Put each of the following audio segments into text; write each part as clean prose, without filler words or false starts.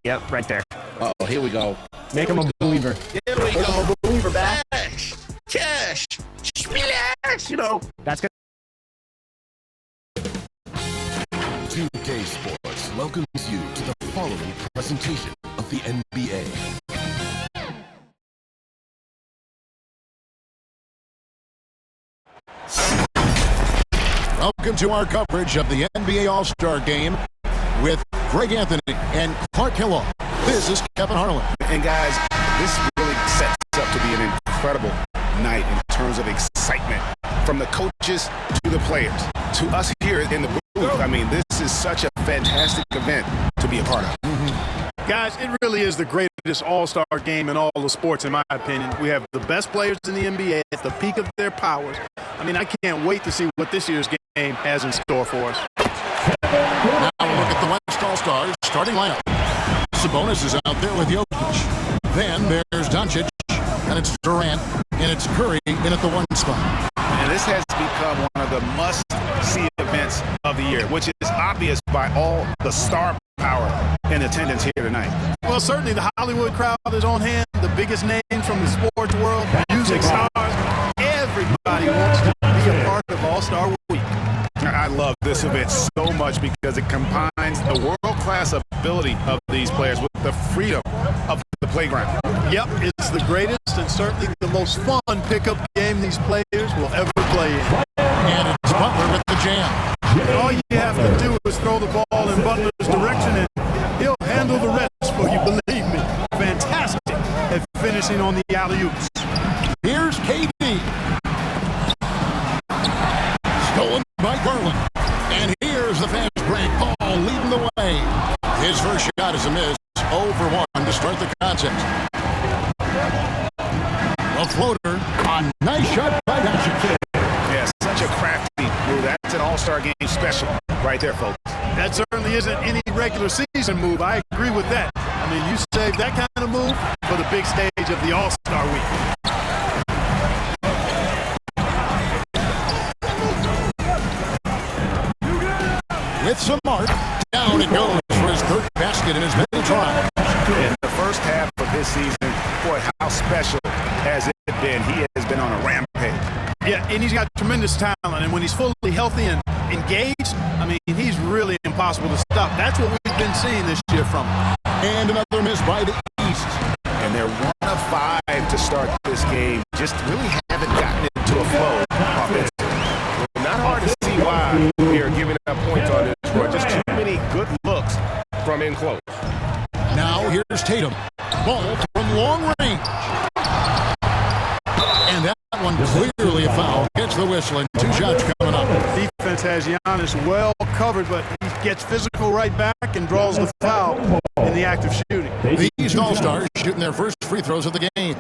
Yep, right there. Uh-oh, here we go. Make him a believer. Here we go. Him a believer back. Cash. Just relax, you know. That's good. 2K Sports welcomes you to the following presentation of the NBA. Welcome to our coverage of the NBA All-Star Game with Greg Anthony and Clark Kellogg. This is Kevin Harlan. And guys, this really sets up to be an incredible night in terms of excitement from the coaches to the players to us here in the booth. I mean, this is such a fantastic event to be a part of. Guys, it really is the greatest all-star game in all the sports, in my opinion. We have the best players in the NBA at the peak of their powers. I mean, I can't wait to see what this year's game has in store for us. Now a look at the West All-Stars starting lineup. Sabonis is out there with Jokic. Then there's Doncic, and it's Durant, and it's Curry in at the 1 spot. And this has become one of the must-see events of the year, which is obvious by all the star power in attendance here tonight. Well, certainly the Hollywood crowd is on hand, the biggest names from the sports world, music stars. Everybody wants to be a part of All-Star Week. I love this event so much because it combines the world-class ability of these players with the freedom of the playground. Yep, it's the greatest and certainly the most fun pickup game these players will ever play in. And it's Butler with the jam. All you have to do is throw the ball in Butler's direction and he'll handle the rest for you, believe me. Fantastic at finishing on the alley-oops. Here's KD. Stolen by Garland. And here's the fast break. Ball leading the way. His first shot is a miss. 0 for 1 to start the contest. A floater. A nice shot by Doncic. Yeah, such a crafty move. That's an all-star game special right there, folks. That certainly isn't any regular season move. I agree with that. I mean, you save that kind of move for the big stage of the All-Star Week. With some mark, down it goes for his third basket in his many tries. In the first half of this season, boy, how special has it been? He has been on a rampage. Yeah, and he's got tremendous talent, and when he's fully healthy and engaged, I mean, he's really impossible to stop. That's what we've been seeing this year from him. And another miss by the East. And they're 1 of 5 to start this game. Just really haven't gotten into a flow offensively. Not hard to see why we are giving up points on this score. Just too many good looks from in close. Now here's Tatum. Ball from long range. And that one clearly a foul. Gets the whistle and 2 shots coming up. Defense has Giannis well covered, but he gets physical right back and draws the foul in the act of shooting. These All-Stars shooting their first free throws of the game.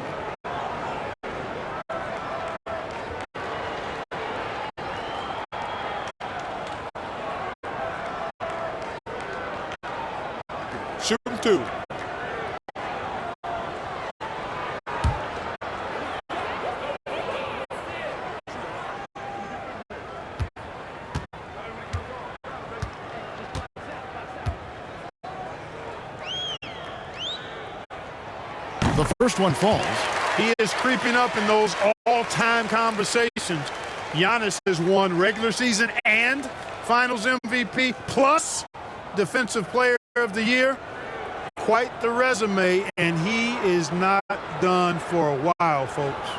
Shoot 2. The first one falls. He is creeping up in those all-time conversations. Giannis has won regular season and Finals MVP plus Defensive Player of the Year. Quite the resume, and he is not done for a while, folks.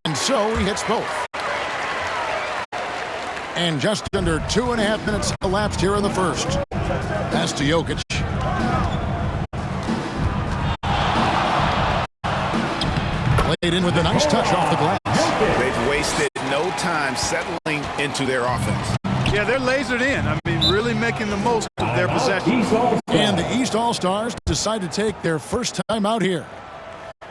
And so he hits both. And just under 2.5 minutes elapsed here in the first. Pass to Jokic. Played in with a nice touch off the glass. They've wasted no time settling into their offense. Yeah, they're lasered in. I mean, really making the most of their possession. And the East All-Stars decide to take their first time out here.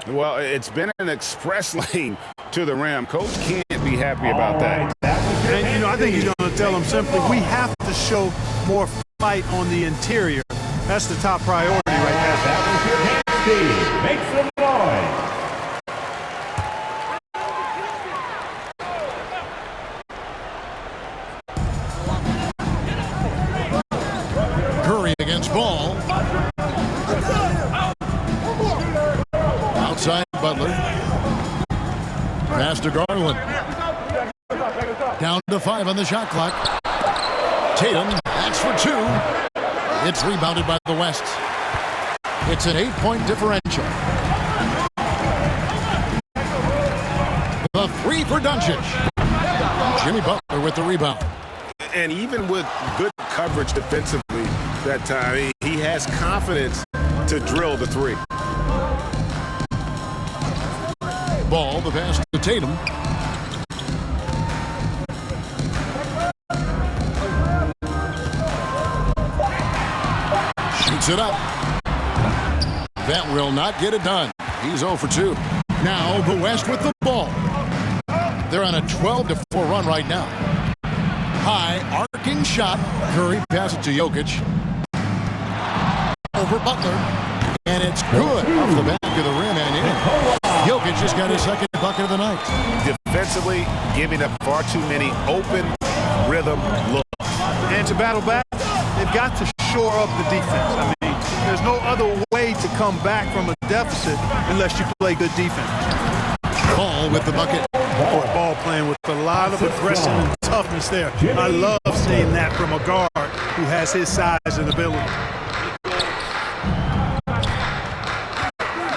Well, it's been an express lane to the rim. Coach can't be happy about that. And, you know, I think he's going to tell them simply, we have to show more fight on the interior That's the top priority right now. Make some noise. Curry against Ball. Outside Butler. Pass to Garland. Down to 5 on the shot clock. Tatum, that's for 2. It's rebounded by the West. It's an 8-point differential. The 3 for Doncic. Jimmy Butler with the rebound. And even with good coverage defensively that time, he has confidence to drill the 3. Ball, the pass to Tatum. Shoots it up. That will not get it done. He's 0 for 2. Now the West with the ball. They're on a 12-4 run right now. High arcing shot. Curry passes to Jokic. Over Butler. And it's good off the back of the rim and in. Jokic just got his second bucket of the night. Defensively, giving up far too many open rhythm looks. And to battle back, they've got to shore up the defense. I mean, there's no other way to come back from a deficit unless you play good defense. Ball with the bucket. Boy, Ball playing with a lot of aggression and toughness there. I love seeing that from a guard who has his size and ability.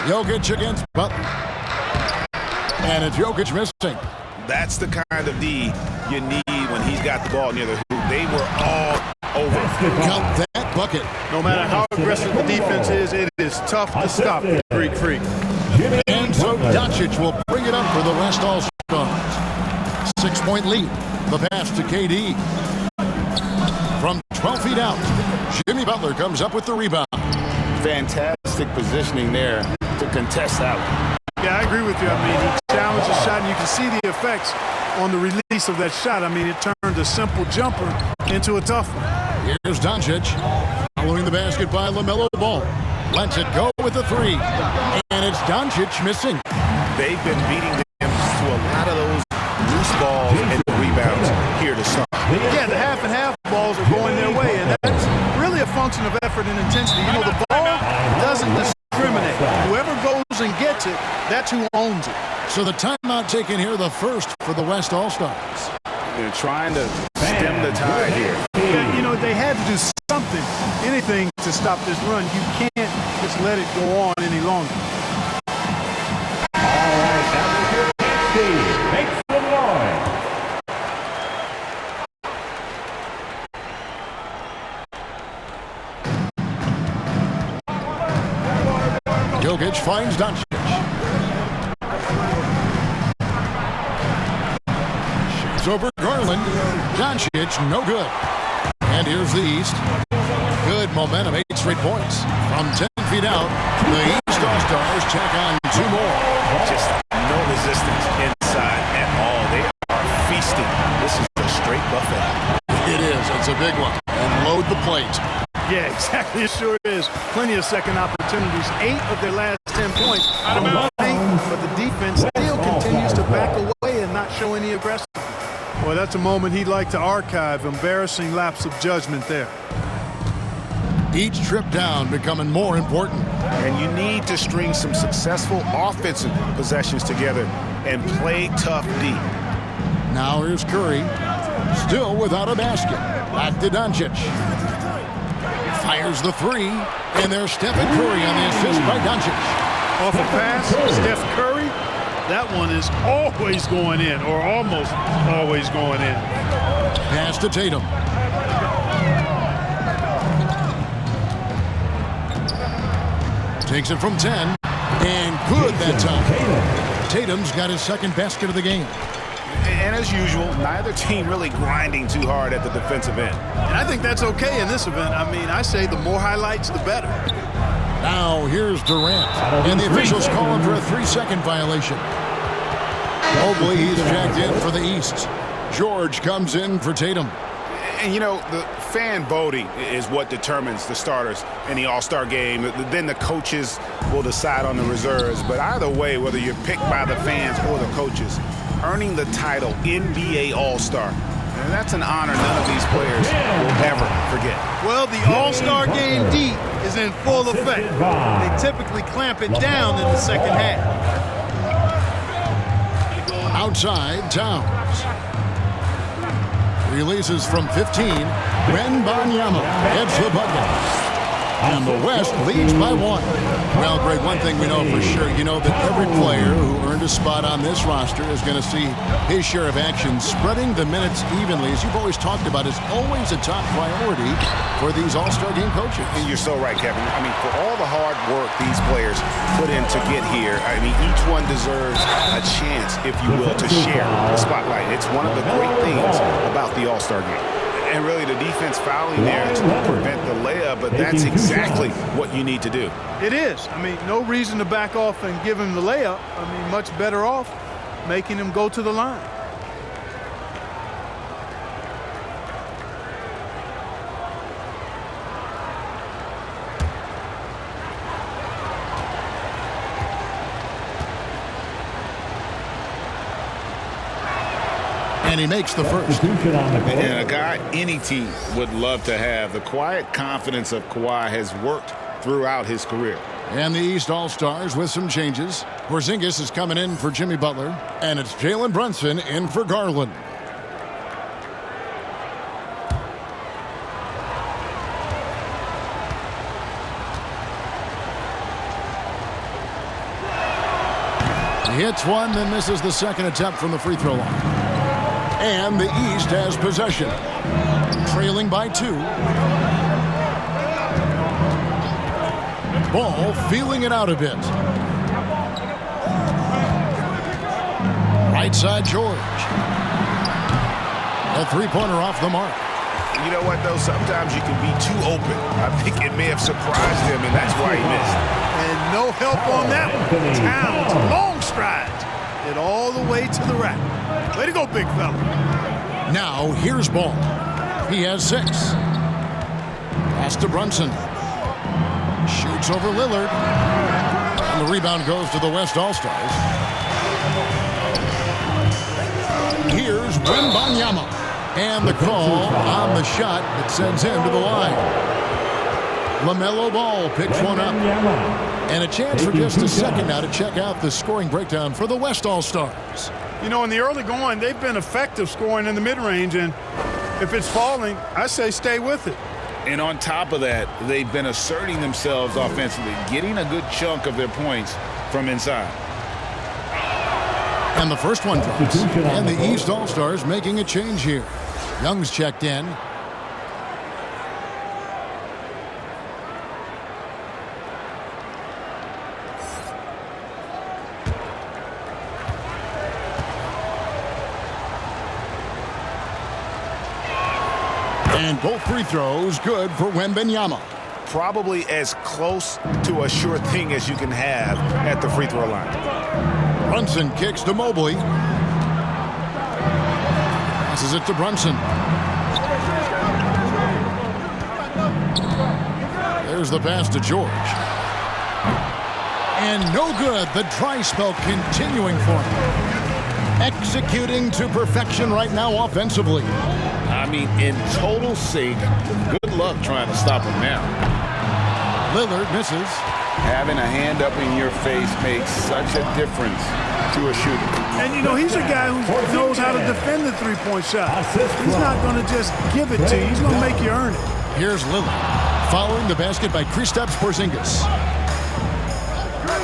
Jokic against Butler. And it's Jokic missing. That's the kind of D you need when he's got the ball near the hoop. They were all over. Got that bucket. No matter how aggressive the defense is, it is tough to stop the Greek Freak. And so Doncic will bring it up for the West All-Stars. 6-point lead. The pass to KD. From 12 feet out, Jimmy Butler comes up with the rebound. Fantastic positioning there to contest that one. Yeah, I agree with you. I mean, he challenged the shot, and you can see the effects on the release of that shot. I mean, it turned a simple jumper into a tough one. Here's Doncic. Following the basket by LaMelo Ball. Lets it go with the 3. And it's Doncic missing. They've been beating them to a lot of those loose balls and rebounds here to start. Yeah, the half and half balls are going their way, and that's really a function of effort and intensity. You know, the ball doesn't discriminate. Whoever goes and gets it, that's who owns it. So the timeout taken here, the first for the West All-Stars. They're trying to stem the tide here. Yeah, you know, they had to do something, anything to stop this run. You can't just let it go on any longer. All right, now Steve, make some noise. Jokic finds Doncic. Shoots over Garland. Doncic, no good. And here's the East. Good momentum, 8 straight points. From 10 feet out, the East All-Stars tack on 2 more. Just no resistance inside at all. They are feasting. This is a straight buffet. It is. It's a big one. And load the plate. Yeah, exactly. It sure is. Plenty of second opportunities. 8 of their last 10 points from the paint, but the defense still continues to back away and not show any aggression. Well, that's a moment he'd like to archive. Embarrassing lapse of judgment there. Each trip down becoming more important. And you need to string some successful offensive possessions together and play tough D. Now here's Curry. Still without a basket. Back to Doncic. Fires the 3. And there's Stephen Curry on the assist by Doncic. Off a pass, Steph Curry. That one is always going in, or almost always going in. Pass to Tatum. Takes it from 10. And good that time. Tatum's got his second basket of the game. And as usual, neither team really grinding too hard at the defensive end. And I think that's okay in this event. I mean, I say the more highlights, the better. Now here's Durant. And the officials call him for a 3-second violation. Mobley, he's jacked in for the East. George comes in for Tatum. And, you know, the fan voting is what determines the starters in the All-Star game. Then the coaches will decide on the reserves. But either way, whether you're picked by the fans or the coaches, earning the title NBA All-Star, and that's an honor none of these players will ever forget. Well, the All-Star Game D is in full effect. They typically clamp it down in the second half. Outside, Towns. Releases from 15. Wembanyama heads the bucket. And the West leads by 1. Well, Greg, one thing we know for sure, you know that every player who earned a spot on this roster is going to see his share of action. Spreading the minutes evenly, as you've always talked about, is always a top priority for these All-Star Game coaches. And you're so right, Kevin. I mean, for all the hard work these players put in to get here, I mean, each one deserves a chance, if you will, to share the spotlight. It's one of the great things about the All-Star Game. And really, the defense fouling there to prevent the layup, but that's exactly what you need to do. It is. I mean, no reason to back off and give him the layup. I mean, much better off making him go to the line. And he makes the first. And a guy any team would love to have. The quiet confidence of Kawhi has worked throughout his career. And the East All-Stars with some changes. Porzingis is coming in for Jimmy Butler. And it's Jalen Brunson in for Garland. He hits one, then misses the second attempt from the free throw line. And the East has possession. Trailing by 2. Ball feeling it out a bit. Right side, George. A three-pointer off the mark. You know what, though? Sometimes you can be too open. I think it may have surprised him, and that's why he missed. And no help on that one. Towns, long strides. It all the way to the rack. Way to go, big fella. Now, here's Ball. He has 6. Pass to Brunson. Shoots over Lillard. And the rebound goes to the West All-Stars. Here's Wembanyama. And the call on the shot that sends him to the line. LaMelo Ball picks one up. And a chance for just a second now to check out the scoring breakdown for the West All-Stars. You know, in the early going, they've been effective scoring in the mid-range, and if it's falling, I say stay with it. And on top of that, they've been asserting themselves offensively, getting a good chunk of their points from inside. And the first one drops. And the East All-Stars making a change here. Young's checked in. And both free throws good for Wembanyama. Probably as close to a sure thing as you can have at the free throw line. Brunson kicks to Mobley. Passes it to Brunson. There's the pass to George. And no good. The dry spell continuing for him. Executing to perfection right now offensively. I mean, in total sync. Good luck trying to stop him now. Lillard misses. Having a hand up in your face makes such a difference to a shooter. And, you know, he's a guy who knows how to defend the three-point shot. He's not going to just give it to you. He's going to make you earn it. Here's Lillard. Following the basket by Kristaps Porzingis.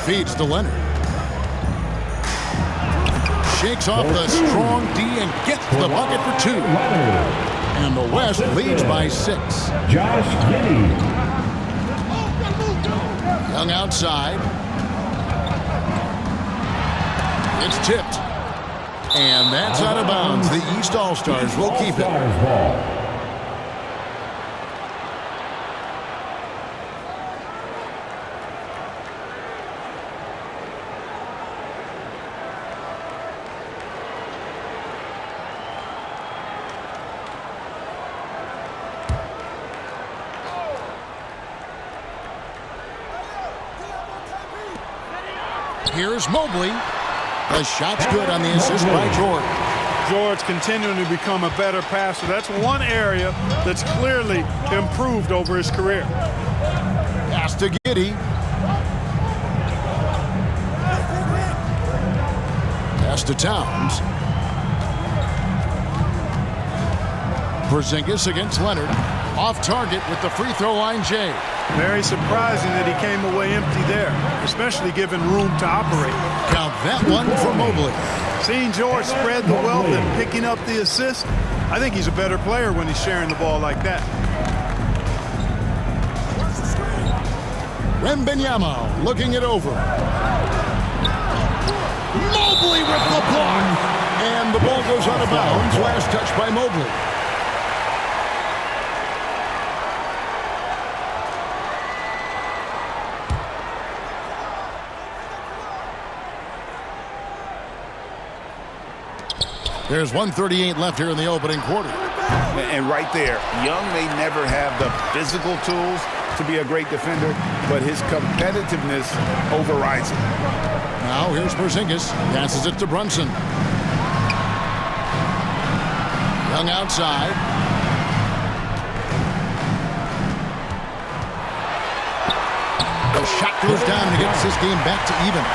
Feeds to Leonard. Shakes off the strong D and gets the bucket for 2. And the West leads by 6. Josh Giddey. Young outside. It's tipped. And that's out of bounds. The East All-Stars will keep it. Ball. Here's Mobley. The shot's good on the assist by George. George continuing to become a better passer. That's one area that's clearly improved over his career. Pass to Giddey. Pass to Towns. Porzingis against Leonard. Off target with the free throw line, Jay. Very surprising that he came away empty there, especially given room to operate. Count that one for Mobley. Seeing George spread the wealth and picking up the assist, I think he's a better player when he's sharing the ball like that. Wembanyama looking it over. Mobley with the block. And the ball goes out of bounds. Last touch by Mobley. There's 1:38 left here in the opening quarter. And right there, Young may never have the physical tools to be a great defender, but his competitiveness overrides it. Now here's Porzingis. Passes it to Brunson. Young outside. The shot goes down and gets his game back to even.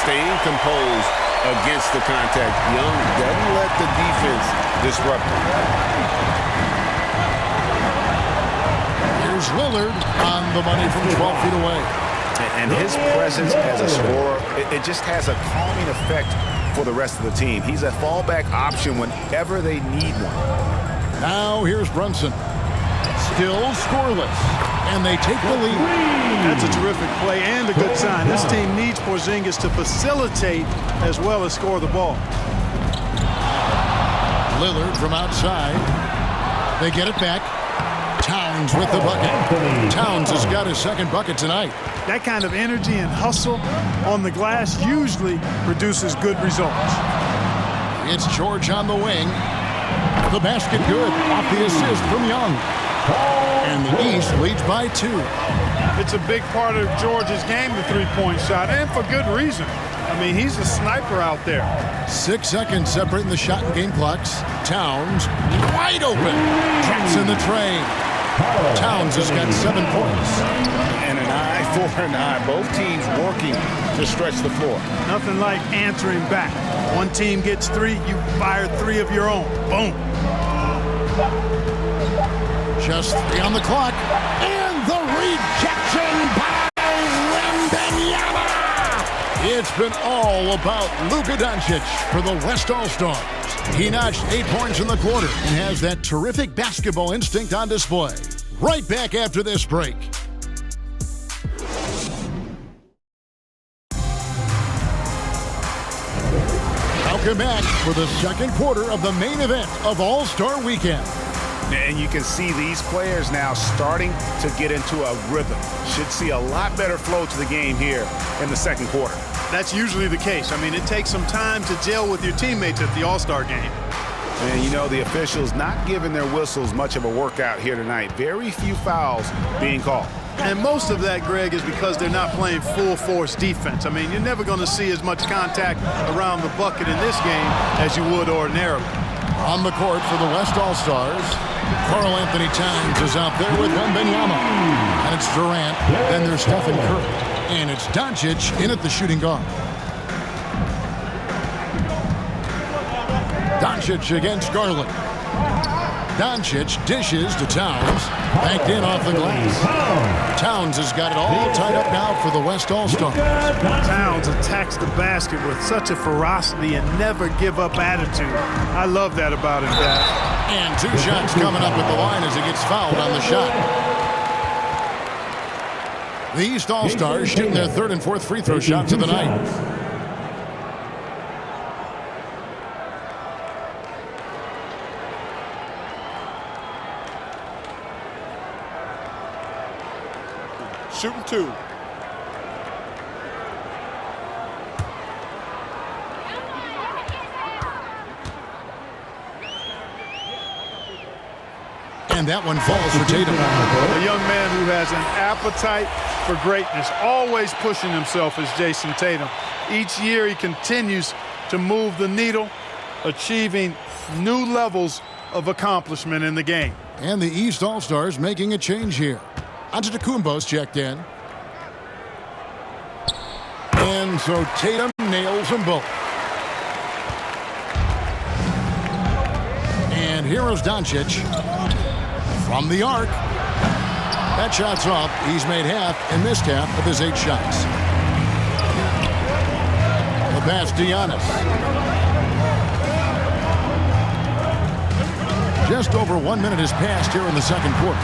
Staying composed against the contact. Young doesn't let the defense disrupt him. Here's Lillard on the money from 12 feet away. And his presence as a scorer, it just has a calming effect for the rest of the team. He's a fallback option whenever they need one. Now here's Brunson. Still scoreless. And they take the lead. That's a terrific play and a good sign. This team needs Porzingis to facilitate as well as score the ball. Lillard from outside. They get it back. Towns with the bucket. Towns has got his second bucket tonight. That kind of energy and hustle on the glass usually produces good results. It's George on the wing. The basket good off the assist from Young. And the East leads by 2. It's a big part of George's game, the three-point shot, and for good reason. I mean, he's a sniper out there. 6 seconds separating the shot and game clocks. Towns wide open. Traps in the train. Towns has got 7 points. And an eye for an eye. Both teams working to stretch the floor. Nothing like answering back. One team gets 3, you fire 3 of your own. Boom. Just 3 on the clock. And the rejection by Wembanyama. It's been all about Luka Doncic for the West All-Stars. He notched 8 points in the quarter and has that terrific basketball instinct on display. Right back after this break. Welcome back for the second quarter of the main event of All-Star Weekend. And you can see these players now starting to get into a rhythm. Should see a lot better flow to the game here in the second quarter. That's usually the case. I mean, it takes some time to gel with your teammates at the All-Star game. And you know, the officials not giving their whistles much of a workout here tonight. Very few fouls being called. And most of that, Greg, is because they're not playing full-force defense. I mean, you're never going to see as much contact around the bucket in this game as you would ordinarily. On the court for the West All-Stars, Karl Anthony Towns is out there with Wembanyama. And it's Durant, then there's Stephen Curry. And it's Doncic in at the shooting guard. Doncic against Garland. Doncic dishes to Towns. Backed in off the glass. Towns has got it all tied up now for the West All-Stars. Towns attacks the basket with such a ferocity and never give up attitude. I love that about him, Dad. And 2 shots coming up at the line as he gets fouled on the shot. The East All-Stars shooting their 3rd and 4th free throw shots of the night. Shooting 2. And that one falls for Tatum. A young man who has an appetite for greatness, always pushing himself as Jason Tatum. Each year he continues to move the needle, achieving new levels of accomplishment in the game. And the East All-Stars making a change here. Antetokounmpo's checked in. And so Tatum nails them both. And here is Doncic from the arc. That shot's off. He's made half and missed half of his 8 shots. The pass to Giannis. Just over 1 minute has passed here in the second quarter.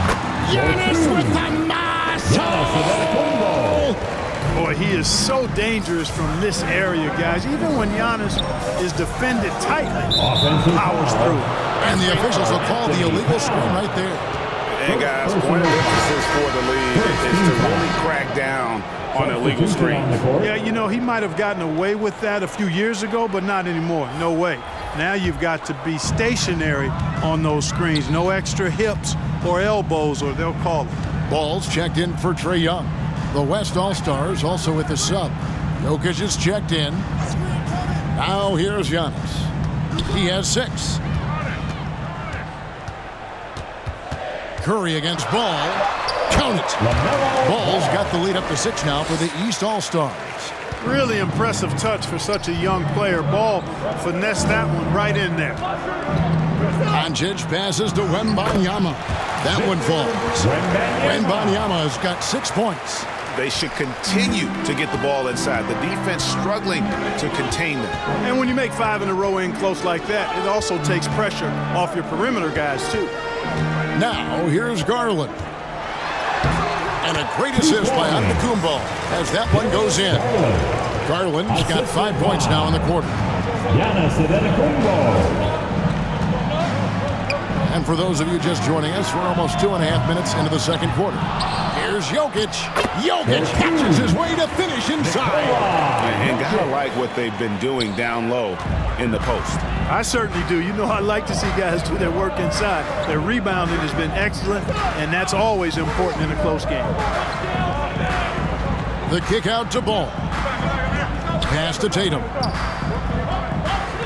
Giannis with the muscle! Boy, he is so dangerous from this area, guys. Even when Giannis is defended tightly, powers through. And the officials will call the illegal screen right there. And guys, point of emphasis for the league is to really crack down on illegal screens. Yeah, you know, he might have gotten away with that a few years ago, but not anymore. No way. Now you've got to be stationary on those screens. No extra hips or elbows, or they'll call it. Ball's checked in for Trae Young. The West All-Stars also with the sub. Jokic is checked in. Now here's Giannis. He has 6. Curry against Ball. Count it. Ball's got the lead up to 6 now for the East All-Stars. Really impressive touch for such a young player. Ball finessed that one right in there. Doncic passes to Wembanyama. That one falls. Wembanyama has got 6 points. They should continue to get the ball inside. The defense struggling to contain them. And when you make 5 in a row in close like that, it also takes pressure off your perimeter guys, too. Now, here's Garland. And a great assist by Antetokounmpo as that one goes in. Garland's got 5 points now in the quarter. And for those of you just joining us, we're almost 2.5 minutes into the second quarter. Here's Jokic. Jokic catches his way to finish inside. And gotta like what they've been doing down low in the post. I certainly do. You know, I like to see guys do their work inside. Their rebounding has been excellent, and that's always important in a close game. The kick out to Ball. Pass to Tatum.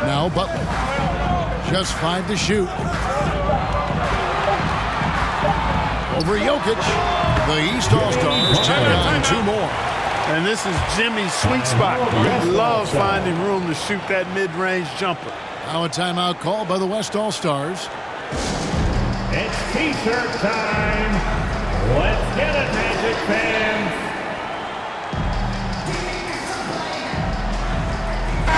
Now Butler. Just 5 to shoot. Over Jokic. The East All-Stars take on 2 more. And this is Jimmy's sweet spot. He loves finding room to shoot that mid-range jumper. Now a timeout called by the West All-Stars. It's T-shirt time. Let's get it, Magic fans.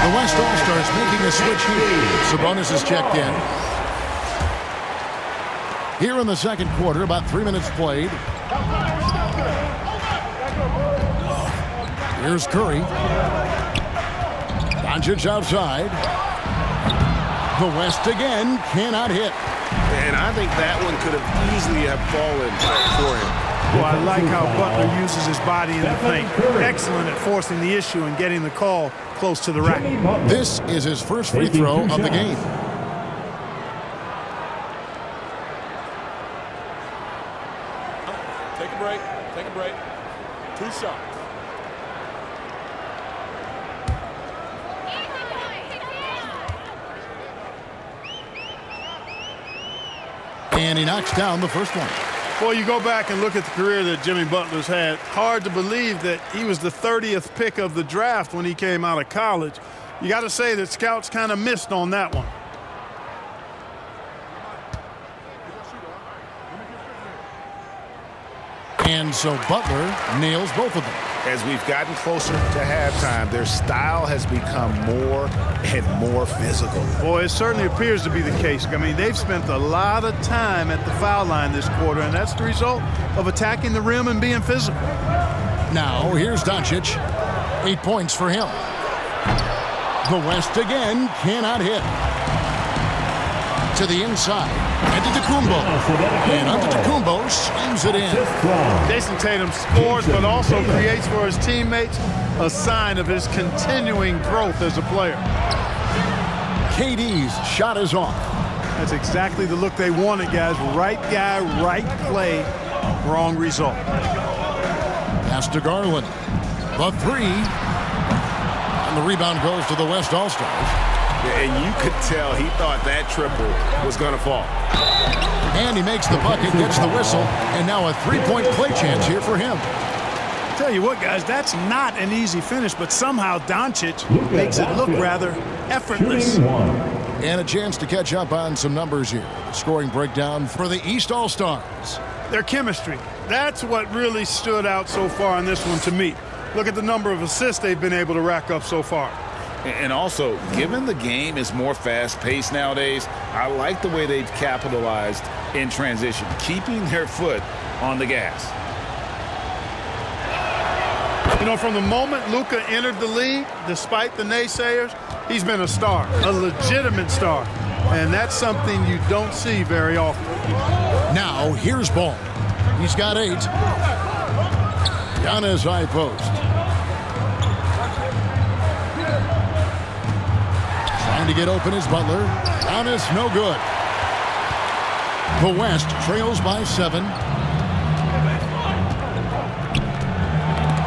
The West All-Stars making a switch here. Sabonis is checked in. Here in the second quarter, about 3 minutes played. Here's Curry. Doncic outside. The West again cannot hit. And I think that one could have easily have fallen for him. Well, I like how Butler uses his body in the paint. Excellent at forcing the issue and getting the call close to the rack. This is his first free throw of the game. Take a break. Take a break. 2 shots. And he knocks down the first one. Well, you go back and look at the career that Jimmy Butler's had. Hard to believe that he was the 30th pick of the draft when he came out of college. You got to say that scouts kind of missed on that one. And so Butler nails both of them. As we've gotten closer to halftime, their style has become more and more physical. Boy, it certainly appears to be the case. I mean, they've spent a lot of time at the foul line this quarter, and that's the result of attacking the rim and being physical. Now, here's Doncic. 8 points for him. The West again cannot hit. To the inside. Antetokounmpo. And Antetokounmpo slams it in. Jason Tatum scores, but also creates for his teammates a sign of his continuing growth as a player. KD's shot is off. That's exactly the look they wanted, guys. Right guy, right play, wrong result. Pass to Garland. The three. And the rebound goes to the West All-Stars. Yeah, and you could tell he thought that triple was going to fall. And he makes the bucket, gets the whistle, and now a three-point play chance here for him. Tell you what, guys, that's not an easy finish, but somehow Doncic makes it look rather effortless. And a chance to catch up on some numbers here. The scoring breakdown for the East All-Stars. Their chemistry. That's what really stood out so far in this one to me. Look at the number of assists they've been able to rack up so far. And also, given the game is more fast-paced nowadays, I like the way they've capitalized in transition, keeping their foot on the gas. You know, from the moment Luka entered the league, despite the naysayers, he's been a star, a legitimate star. And that's something you don't see very often. Now, here's Ball. He's got 8. Giannis high post. Trying to get open is Butler. Giannis no good. The West trails by 7.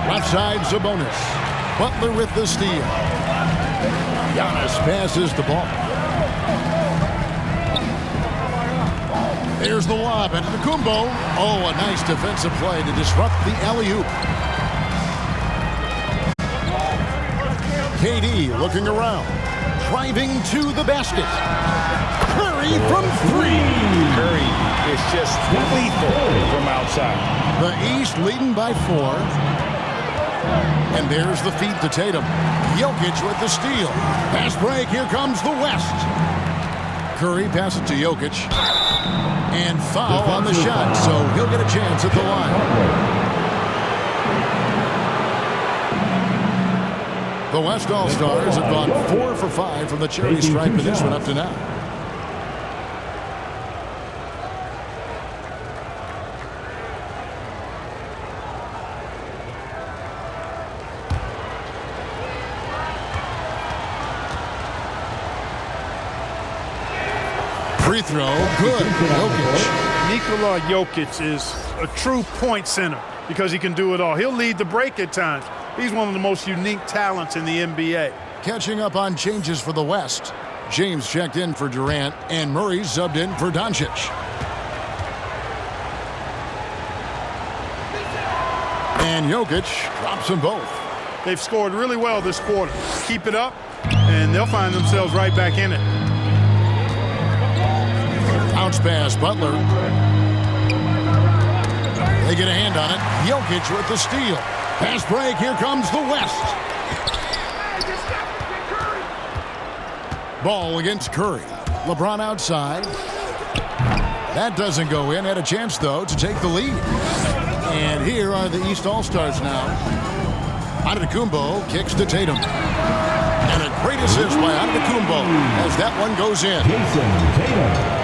Left side, Sabonis. Butler with the steal. Giannis passes the ball. There's the lob into Kumbo. Oh, a nice defensive play to disrupt the alley-oop. KD looking around. Driving to the basket. Curry from 3. Curry is just lethal from outside. The East leading by 4. And there's the feed to Tatum. Jokic with the steal. Pass break. Here comes the West. Curry passes to Jokic. And foul on the shot, so he'll get a chance at the line. The West All-Stars have gone 4 for 5 from the charity stripe in this one up to now. Free throw, good. Jokic. Nikola Jokic is a true point center because he can do it all. He'll lead the break at times. He's one of the most unique talents in the NBA. Catching up on changes for the West. James checked in for Durant, and Murray subbed in for Doncic. And Jokic drops them both. They've scored really well this quarter. Keep it up, and they'll find themselves right back in it. Bounce pass, Butler. They get a hand on it. Jokic with the steal. Pass break. Here comes the West. Ball against Curry. LeBron outside. That doesn't go in. Had a chance, though, to take the lead. And here are the East All-Stars now. Antetokounmpo kicks to Tatum. And a great assist by Antetokounmpo as that one goes in.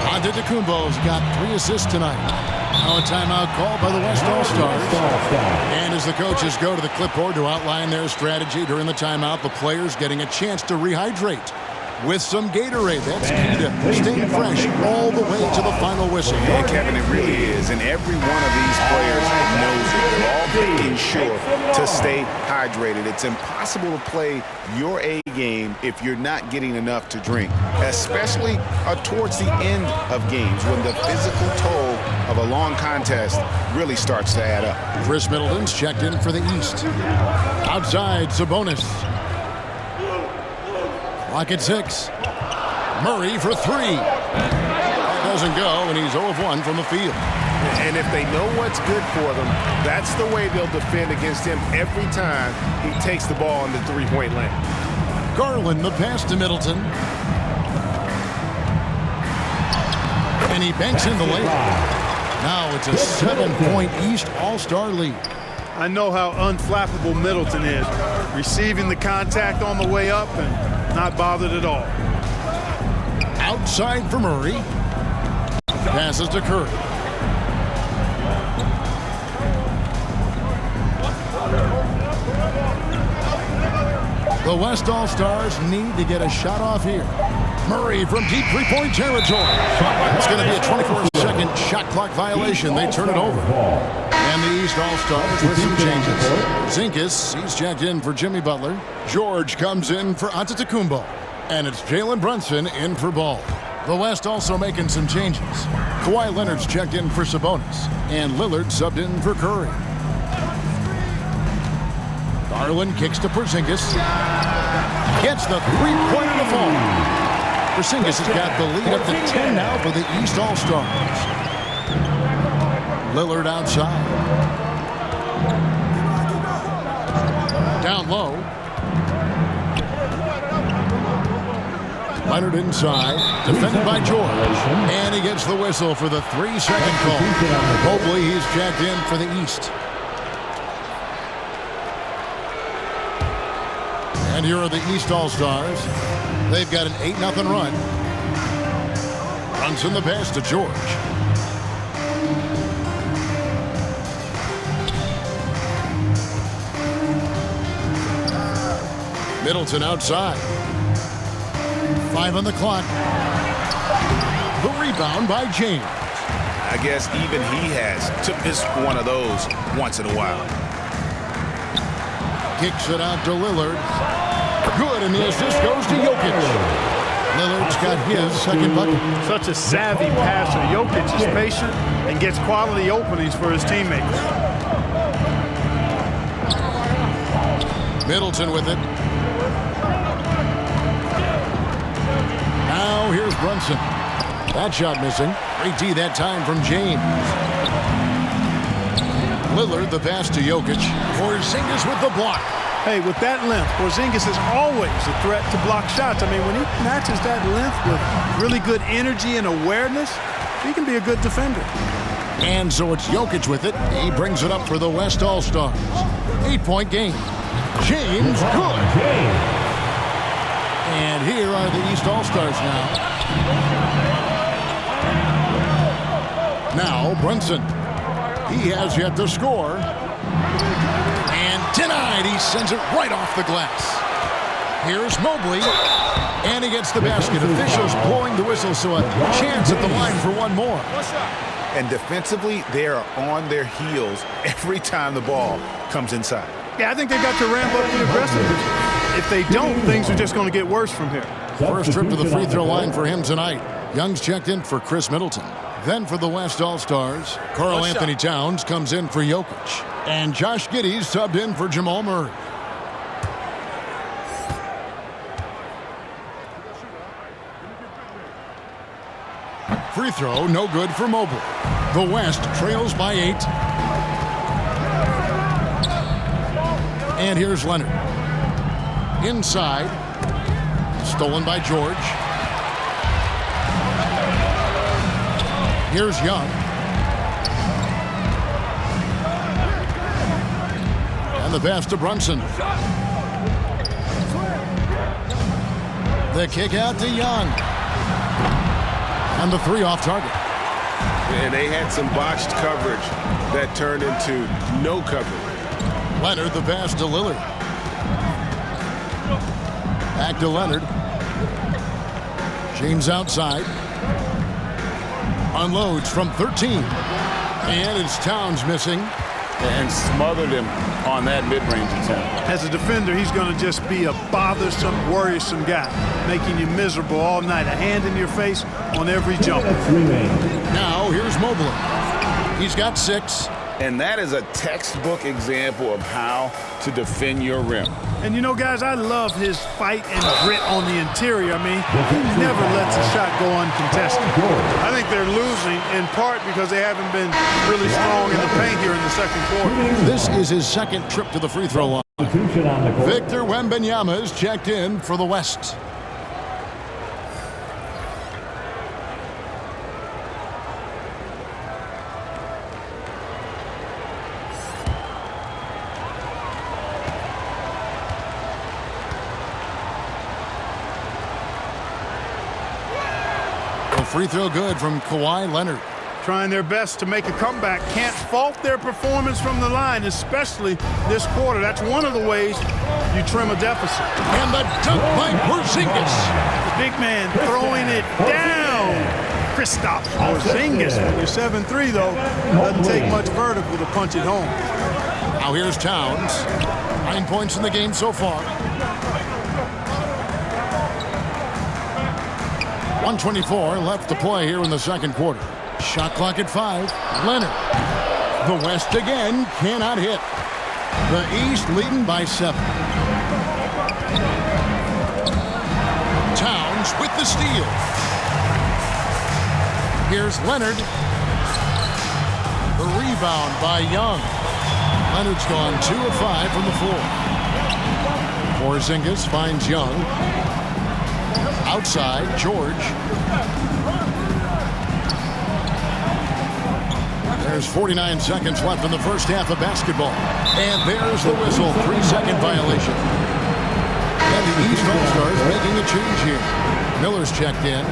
Antetokounmpo's got 3 assists tonight. Now a timeout called by the West All-Stars. And as the coaches go to the clipboard to outline their strategy during the timeout, the players getting a chance to rehydrate with some Gatorade. That's key to staying fresh all the way to the final whistle. Yeah, Kevin, it really is. And every one of these players knows it. They're all making sure to stay hydrated. It's impossible to play your A game if you're not getting enough to drink, especially towards the end of games when the physical toll of a long contest really starts to add up. Chris Middleton's checked in for the East. Outside, Sabonis. Clock at 6. Murray for 3. That doesn't go, and he's 0 of 1 from the field. And if they know what's good for them, that's the way they'll defend against him every time he takes the ball in the three-point lane. Garland, the pass to Middleton. And he banks in the layup. Now it's a 7-point East All-Star lead. I know how unflappable Middleton is. Receiving the contact on the way up and not bothered at all. Outside for Murray. Passes to Curry. The West All-Stars need to get a shot off here. Murray from deep three-point territory. It's going to be a 24-second shot clock violation. They turn it over. And the East All-Stars with some changes. Zinkus, he's checked in for Jimmy Butler. George comes in for Antetokounmpo. And it's Jalen Brunson in for Ball. The West also making some changes. Kawhi Leonard's checked in for Sabonis. And Lillard subbed in for Curry. Garland kicks to Porzingis. Gets the three-pointer to fall. Porzingis has got the lead up to 10 now for the East All-Stars. Lillard outside. Down low. Leonard inside, defended by George. And he gets the whistle for the 3-second call. Mobley, he's checked in for the East. And here are the East All-Stars. They've got an 8-0 run. Brunson the pass to George. Middleton outside. 5 on the clock. The rebound by James. I guess even he has to miss one of those once in a while. Kicks it out to Lillard. Good, and the assist goes to Jokic. Lillard's got his second bucket. Such a savvy passer. Jokic is patient and gets quality openings for his teammates. Middleton with it. Now here's Brunson. That shot missing. Great D that time from James. Lillard the pass to Jokic. Porzingis with the block. Hey, with that length, Porzingis is always a threat to block shots. I mean, when he matches that length with really good energy and awareness, he can be a good defender. And so it's Jokic with it. He brings it up for the West All-Stars. 8-point game. James good. And here are the East All-Stars now. Now Brunson. He has yet to score. And denied. He sends it right off the glass. Here's Mobley. And he gets the basket. Officials blowing the whistle, so a chance at the line for one more. And defensively, they are on their heels every time the ball comes inside. Yeah, I think they've got to ramp up the aggressiveness. If they don't, things are just going to get worse from here. First trip to the free throw line for him tonight. Young's checked in for Chris Middleton. Then for the West All-Stars, Karl Anthony Towns comes in for Jokic. And Josh Giddey subbed in for Jamal Murray. Free throw, no good for Mobley. The West trails by 8. And here's Leonard. Inside. Stolen by George. Here's Young. And the pass to Brunson. The kick out to Young. And the 3 off target. And they had some botched coverage that turned into no coverage. Leonard the pass to Lillard. Back to Leonard. James outside. Unloads from 13. And it's Towns missing. And smothered him on that mid-range attempt. As a defender, he's going to just be a bothersome, worrisome guy, making you miserable all night. A hand in your face on every jump. Now here's Mobley. He's got 6. And that is a textbook example of how to defend your rim. And you know, guys, I love his fight and grit on the interior. I mean, he never lets a shot go uncontested. I think they're losing in part because they haven't been really strong in the paint here in the second quarter. This is his second trip to the free throw line. Victor Wembanyama is checked in for the West. Free throw good from Kawhi Leonard. Trying their best to make a comeback. Can't fault their performance from the line, especially this quarter. That's one of the ways you trim a deficit. And the dunk by Porzingis. The big man throwing it down. Kristaps Porzingis. When you're 7'3", though, doesn't take much vertical to punch it home. Now here's Towns. 9 points in the game so far. 1:24 left to play here in the second quarter. Shot clock at 5. Leonard. The West again cannot hit. The East leading by 7. Towns with the steal. Here's Leonard. The rebound by Young. Leonard's gone 2 of 5 from the floor. Porzingis finds Young. Outside, George. There's 49 seconds left in the first half of basketball. And there's the whistle. 3-second violation. And the East All-Stars making a change here. Miller's checked in.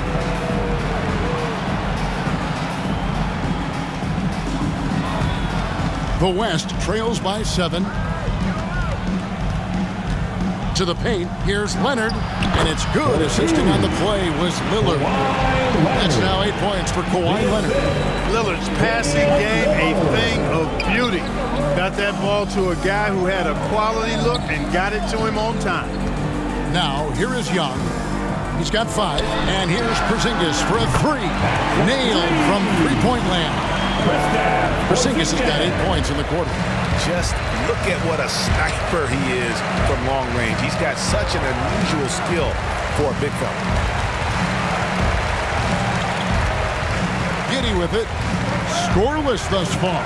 The West trails by 7. To the paint, here's Leonard, and it's good. Assisting on the play was Lillard. That's now 8 points for Kawhi Leonard. Lillard's passing game, a thing of beauty. Got that ball to a guy who had a quality look and got it to him on time. Now, here is Young. He's got 5, and here's Porzingis for a 3. Nailed from three-point land. Porzingis has got 8 points in the quarter. Just look at what a sniper he is from long range. He's got such an unusual skill for a big fella. Giddy with it. Scoreless thus far.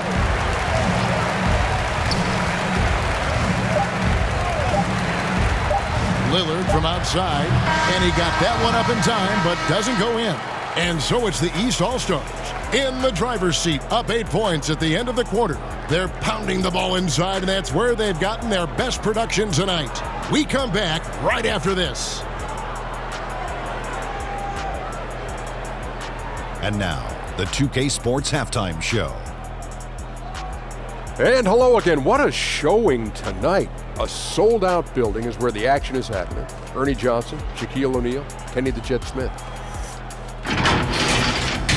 Lillard from outside, and he got that one up in time, but doesn't go in. And so it's the East All-Stars in the driver's seat, up 8 points at the end of the quarter. They're pounding the ball inside, and that's where they've gotten their best production tonight. We come back right after this. And now, the 2K Sports Halftime Show. And hello again. What a showing tonight. A sold-out building is where the action is happening. Ernie Johnson, Shaquille O'Neal, Kenny the Jet Smith.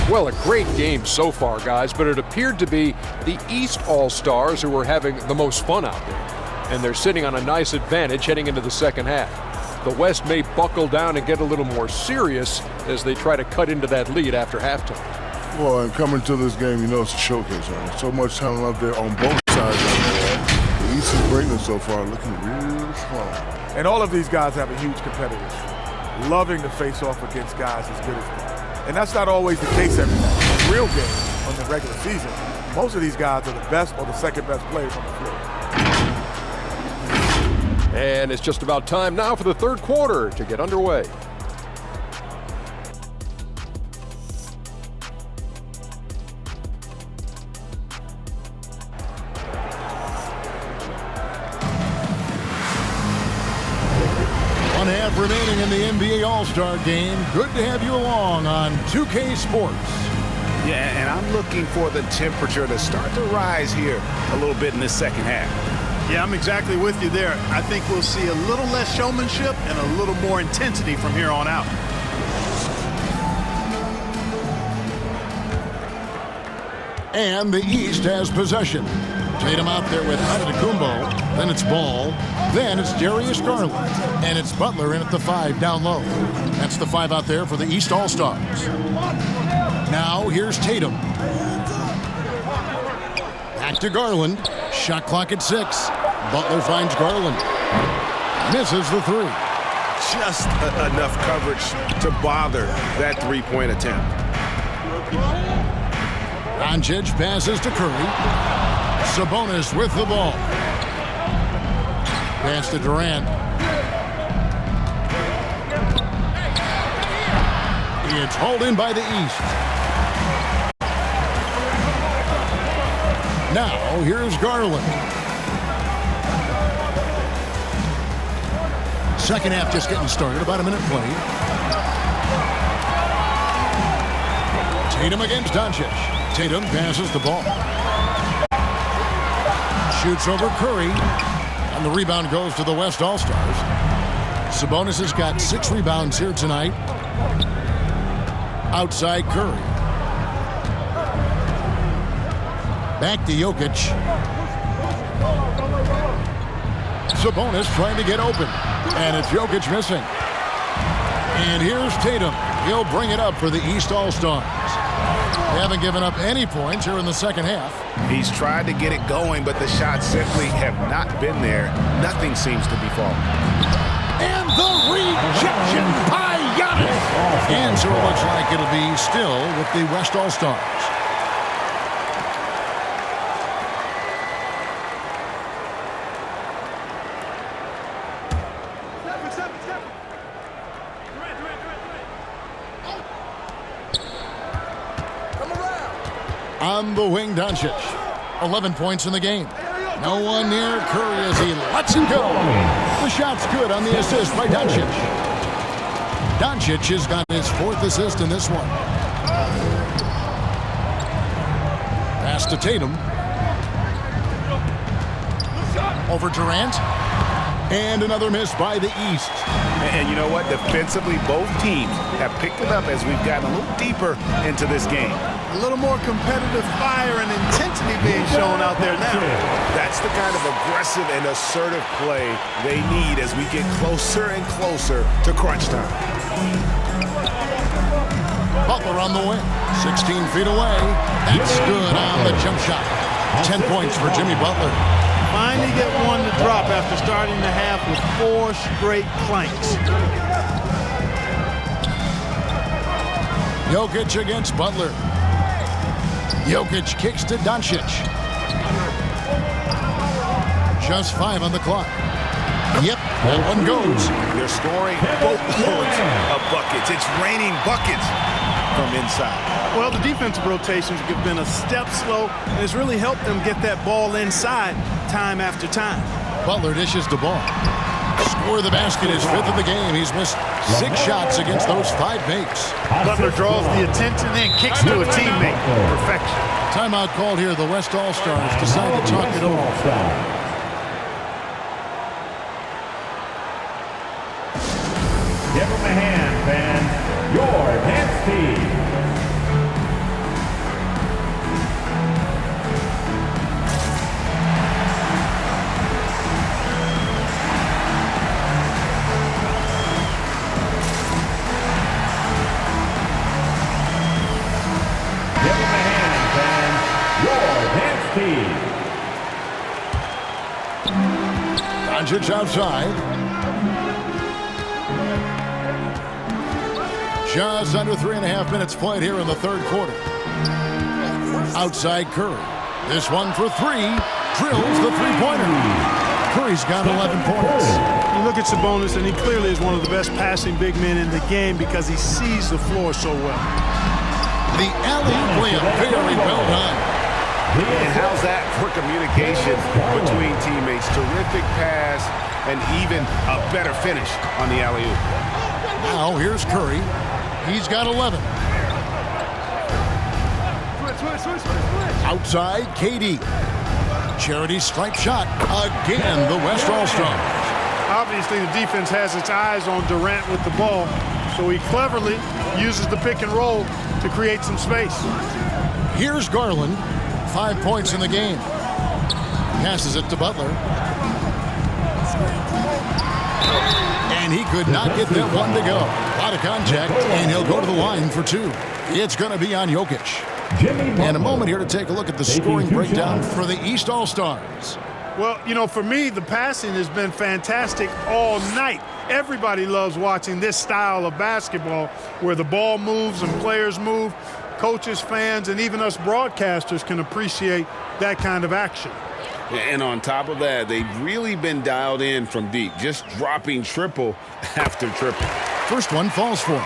Well, a great game so far, guys, but it appeared to be the East All-Stars who were having the most fun out there. And they're sitting on a nice advantage heading into the second half. The West may buckle down and get a little more serious as they try to cut into that lead after halftime. Well, and coming to this game, you know it's a showcase. Right? So much talent out there on both sides. The East is bringing so far, looking real strong. And all of these guys have a huge competitive. Loving to face off against guys as good as them. And that's not always the case every night. In a real game, on the regular season, most of these guys are the best or the second best players on the field. And it's just about time now for the third quarter to get underway. One half remaining in the NBA All-Star game. Good to have you along on 2K Sports. Yeah, and I'm looking for the temperature to start to rise here a little bit in this second half. Yeah, I'm exactly with you there. I think we'll see a little less showmanship and a little more intensity from here on out. And the East has possession. Tatum out there with Antetokounmpo. Then it's Ball. Then it's Darius Garland. And it's Butler in at the 5 down low. That's the 5 out there for the East All-Stars. Now here's Tatum. Back to Garland. Shot clock at 6. Butler finds Garland. Misses the 3. Just enough coverage to bother that three-point attempt. Doncic passes to Curry. Sabonis with the ball. Pass to Durant. It's hauled in by the East. Now, here's Garland. Second half just getting started. About a minute played. Tatum against Doncic. Tatum passes the ball. Shoots over Curry. And the rebound goes to the West All-Stars. Sabonis has got 6 rebounds here tonight. Outside Curry. Back to Jokic. Sabonis trying to get open. And it's Jokic missing. And here's Tatum. He'll bring it up for the East All-Stars. They haven't given up any points here in the second half. He's tried to get it going, but the shots simply have not been there. Nothing seems to be falling. And the rejection by Giannis. And so it looks like it'll be still with the West All-Stars. On the wing, Doncic. 11 points in the game. No one near Curry as he lets him go. The shot's good on the assist by Doncic. Doncic has got his 4th assist in this one. Pass to Tatum. Over Durant. And another miss by the East. And you know what? Defensively, both teams have picked it up as we've gotten a little deeper into this game. A little more competitive fire and intensity being shown out there now. That's the kind of aggressive and assertive play they need as we get closer and closer to crunch time. Butler on the wing. 16 feet away. That's good on the jump shot. 10 points for Jimmy Butler. Finally get one to drop after starting the half with 4 straight clanks. Jokic against Butler. Jokic kicks to Doncic. Just 5 on the clock. Yep, that one goes. They're scoring boatloads of buckets. It's raining buckets from inside. Well, the defensive rotations have been a step slow, and it's really helped them get that ball inside time after time. Butler dishes the ball. Score the basket, his 5th of the game. He's missed 6 shots against those 5 makes. Butler draws the attention and kicks to a teammate. Perfection. Timeout called here. The West All-Stars decide to talk it over. Give him a hand, fans. Your dance team. Doncic outside. Just under 3.5 minutes played here in the 3rd quarter. Outside Curry. This one for 3. Drills the 3-pointer. Curry's got 11 points. You look at Sabonis, and he clearly is one of the best passing big men in the game because he sees the floor so well. The alley-oop, very well done. And how's that for communication between teammates? Terrific pass and even a better finish on the alley-oop. Now here's Curry. He's got 11. Outside, KD. Charity stripe shot. Again, the West All-Stars. Obviously, the defense has its eyes on Durant with the ball, so he cleverly uses the pick and roll to create some space. Here's Garland. 5 points in the game. Passes it to Butler. And he could not get that one to go. Out of contact, and he'll go to the line for 2. It's going to be on Jokic. And a moment here to take a look at the scoring breakdown for the East All-Stars. Well, you know, for me, the passing has been fantastic all night. Everybody loves watching this style of basketball where the ball moves and players move. Coaches, fans, and even us broadcasters can appreciate that kind of action. And on top of that, they've really been dialed in from deep, just dropping triple after triple. First one falls for him.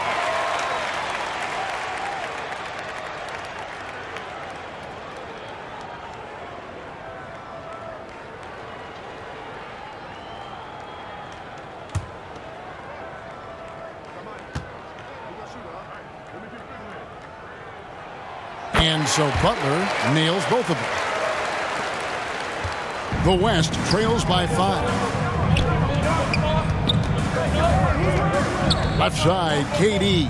And so Butler nails both of them. The West trails by 5. Left side, KD.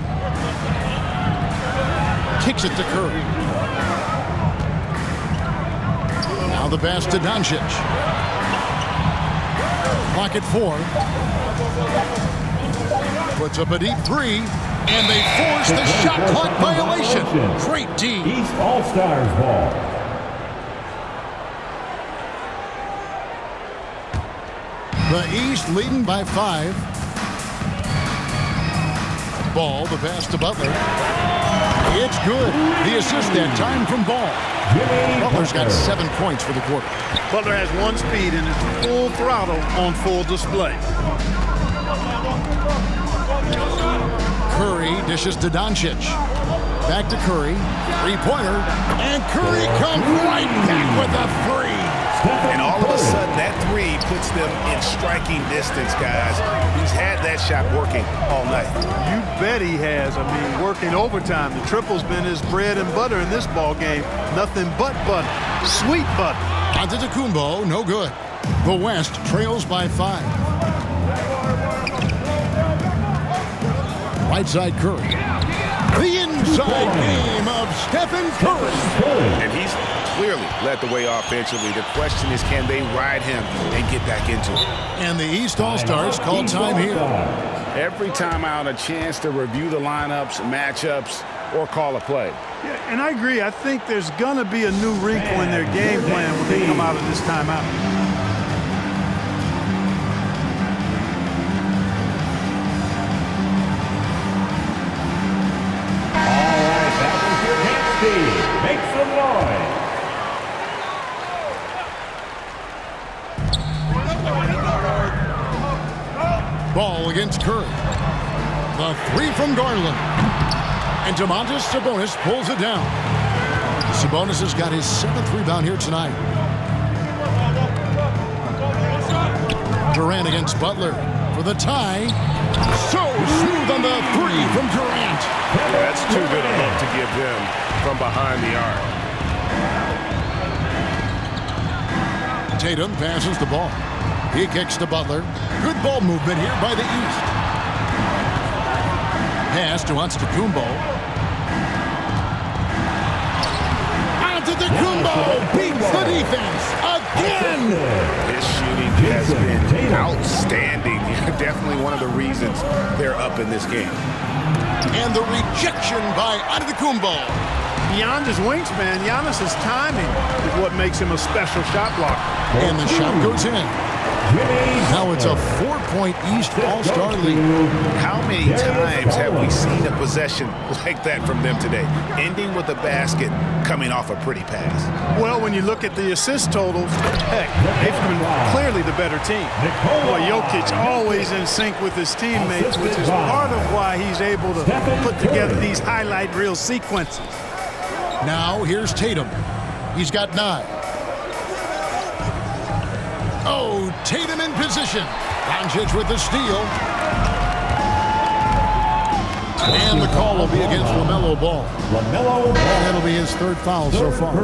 Kicks it to Curry. Now the pass to Doncic. Clock at 4. Puts up a deep 3. And they force the shot clock violation. Great D. East All-Stars ball. The East leading by 5. Ball, the pass to Butler. It's good. The assist that time from Ball. Butler's got 7 points for the quarter. Butler has 1 speed and is full throttle on full display. Curry dishes to Doncic. Back to Curry. 3-pointer. And Curry comes right back with a 3. And all of a sudden, that 3 puts them in striking distance, guys. He's had that shot working all night. You bet he has. I mean, working overtime. The triple's been his bread and butter in this ball game. Nothing but butter. Sweet butter. Antetokounmpo, no good. The West trails by 5. Right side Curry. The inside game of Stephen Curry. And he's clearly led the way offensively. The question is, can they ride him and get back into it? And the East All-Stars call time here. Every time out, a chance to review the lineups, matchups, or call a play. Yeah, and I agree. I think there's going to be a new wrinkle in their game plan when they come out of this timeout. Make some noise. Ball against Curry. The 3 from Garland. And Domantas Sabonis pulls it down. Sabonis has got his 7th rebound here tonight. Durant against Butler for the tie. So smooth on the 3 from Durant. That's too good a look to give them from behind the arc. Tatum passes the ball. He kicks to Butler. Good ball movement here by the East. Pass to Antetokounmpo. Antetokounmpo beats the defense again. His shooting has been outstanding. Definitely one of the reasons they're up in this game. And the rejection by Antetokounmpo. Beyond his wingspan, Giannis's timing is what makes him a special shot blocker. And the shot goes in. Now it's a 4-point East All-Star lead. How many times have we seen a possession like that from them today, ending with a basket coming off a pretty pass? Well, when you look at the assist totals, heck, they've been clearly the better team. Boy, Jokic always in sync with his teammates, which is part of why he's able to put together these highlight reel sequences. Now here's Tatum. He's got 9. Oh, Tatum in position. Doncic with the steal. And the call will be against LaMelo Ball. LaMelo Ball. That'll be his 3rd foul so far.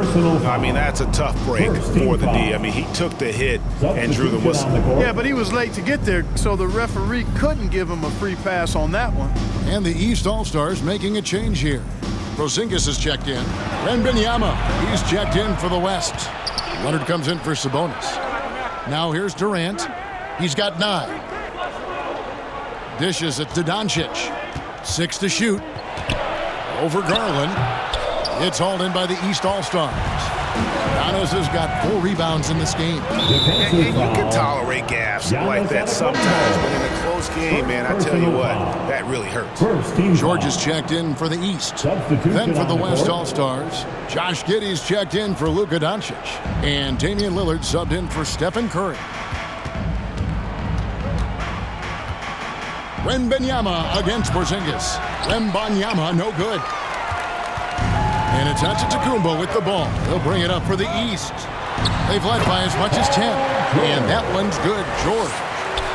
I mean, that's a tough break for the D. I mean, he took the hit and drew the whistle. Yeah, but he was late to get there, so the referee couldn't give him a free pass on that one. And the East All-Stars making a change here. Porzingis is checked in. Wembanyama, he's checked in for the West. Leonard comes in for Sabonis. Now here's Durant. He's got 9. Dishes it to Doncic. 6 to shoot. Over Garland. It's hauled in by the East All-Stars. Giannis has got 4 rebounds in this game. And you can tolerate gaffes like that sometimes, but in a close game, man, I tell you what, that really hurts. George is checked in for the East. Then for the West All-Stars, Josh Giddey's checked in for Luka Doncic. And Damian Lillard subbed in for Stephen Curry. Wembanyama against Porzingis. Wembanyama, no good. And it's Antetokounmpo with the ball. They'll bring it up for the East. They've led by as much as 10. And that one's good. George.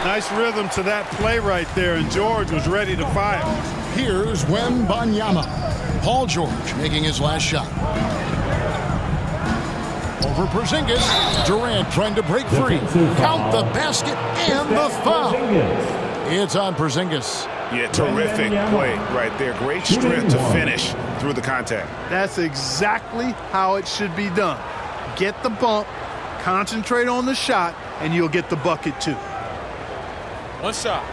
Nice rhythm to that play right there, and George was ready to fire. Here's Wembanyama. Paul George making his last shot. Over Porzingis. Durant trying to break free. Count the basket and the foul. It's on Porzingis. Yeah, terrific play right there. Great strength to finish through the contact. That's exactly how it should be done. Get the bump, concentrate on the shot, and you'll get the bucket too. One shot.